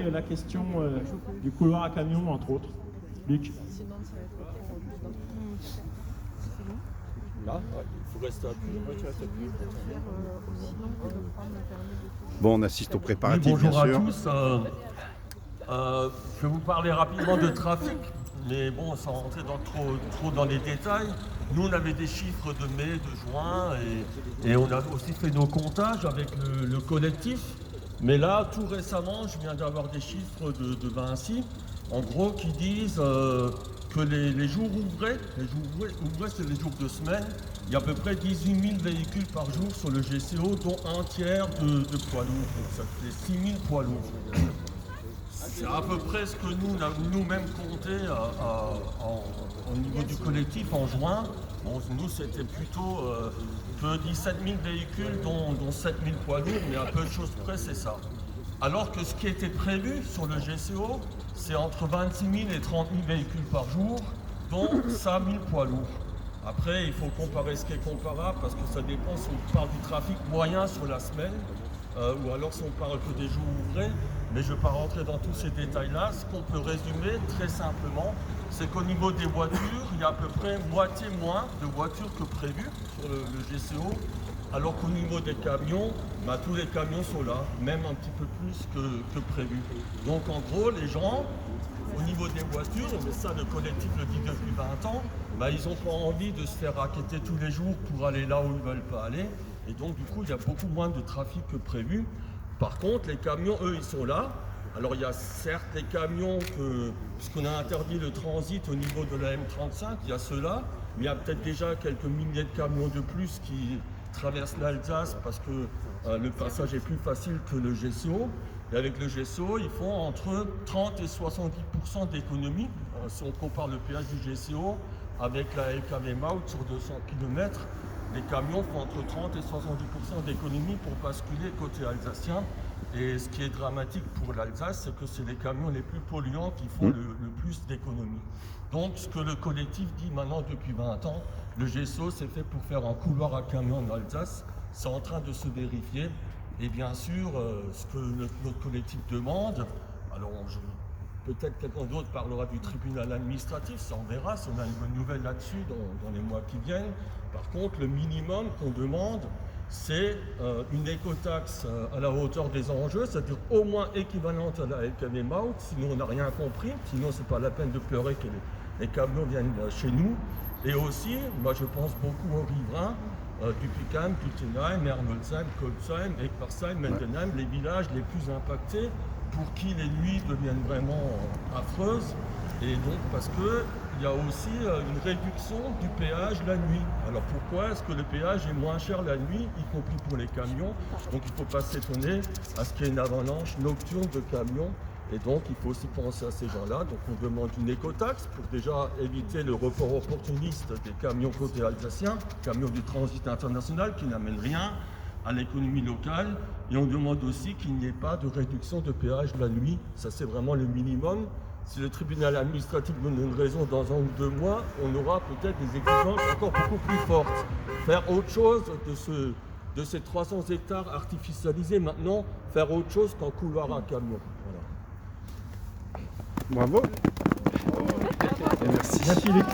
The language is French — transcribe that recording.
posé la question du couloir à camion, entre autres. Luc. Là, il faut rester appuyé. Bon, on assiste aux préparatifs, Oui, bonjour bien sûr. à tous. Je vais vous parler rapidement de trafic, mais bon, sans rentrer trop dans les détails. Nous, on avait des chiffres de mai, de juin, et on a aussi fait nos comptages avec le collectif. Mais là, tout récemment, je viens d'avoir des chiffres de Vinci, en gros, qui disent que les jours ouvrés, c'est les jours de semaine, il y a à peu près 18 000 véhicules par jour sur le GCO, dont un tiers de poids lourds. Donc ça fait 6 000 poids lourds. C'est à peu près ce que nous avons nous-mêmes compté au niveau du collectif en juin. Bon, nous, c'était plutôt que 17 000 véhicules, dont 7 000 poids lourds, mais à peu de choses près, c'est ça. Alors que ce qui était prévu sur le GCO, c'est entre 26 000 et 30 000 véhicules par jour, dont 5 000 poids lourds. Après, il faut comparer ce qui est comparable, parce que ça dépend si on parle du trafic moyen sur la semaine, ou alors si on parle que des jours ouvrés. Mais je ne vais pas rentrer dans tous ces détails-là. Ce qu'on peut résumer très simplement, c'est qu'au niveau des voitures, il y a à peu près moitié moins de voitures que prévu sur le GCO, alors qu'au niveau des camions, tous les camions sont là, même un petit peu plus que prévu. Donc en gros, les gens, au niveau des voitures, mais ça le collectif le dit depuis 20 ans, ils n'ont pas envie de se faire racketter tous les jours pour aller là où ils ne veulent pas aller. Et donc du coup, il y a beaucoup moins de trafic que prévu. Par contre, les camions, eux, ils sont là. Alors il y a certes les camions, puisqu'on a interdit le transit au niveau de la M35, il y a ceux-là, mais il y a peut-être déjà quelques milliers de camions de plus qui traversent l'Alsace parce que le passage est plus facile que le GCO. Et avec le GCO, ils font entre 30 et 70% d'économie. Si on compare le péage du GCO avec la LKW Maut sur 200 km, les camions font entre 30 et 70% d'économie pour basculer côté alsacien. Et ce qui est dramatique pour l'Alsace, c'est que c'est les camions les plus polluants qui font le plus d'économie. Donc ce que le collectif dit maintenant depuis 20 ans, le GSO c'est fait pour faire un couloir à camions en Alsace, c'est en train de se vérifier. Et bien sûr, ce que notre collectif demande, alors peut-être quelqu'un d'autre parlera du tribunal administratif, ça on verra si on a une bonne nouvelle là-dessus dans les mois qui viennent. Par contre, le minimum qu'on demande, c'est une écotaxe à la hauteur des enjeux, c'est-à-dire au moins équivalente à la LKW Maut, sinon on n'a rien compris, sinon c'est pas la peine de pleurer que les camions viennent chez nous. Et aussi, moi je pense beaucoup aux riverains du Puckheim, Puttenheim, Hermelsheim, Kolbsheim, Eckersheim, Mendenheim, les villages les plus impactés, pour qui les nuits deviennent vraiment affreuses. Et donc parce qu'il y a aussi une réduction du péage la nuit. Alors pourquoi est-ce que le péage est moins cher la nuit, y compris pour les camions? Donc il ne faut pas s'étonner à ce qu'il y ait une avalanche nocturne de camions. Et donc il faut aussi penser à ces gens-là. Donc on demande une écotaxe pour déjà éviter le report opportuniste des camions côté alsacien, camions du transit international qui n'amènent rien à l'économie locale. Et on demande aussi qu'il n'y ait pas de réduction de péage la nuit. Ça c'est vraiment le minimum. Si le tribunal administratif donne une raison dans 1 ou 2 mois, on aura peut-être des exigences encore beaucoup plus fortes. Faire autre chose de ces 300 hectares artificialisés maintenant, faire autre chose qu'un couloir à camion. Voilà. Bravo. Merci. Merci Luc.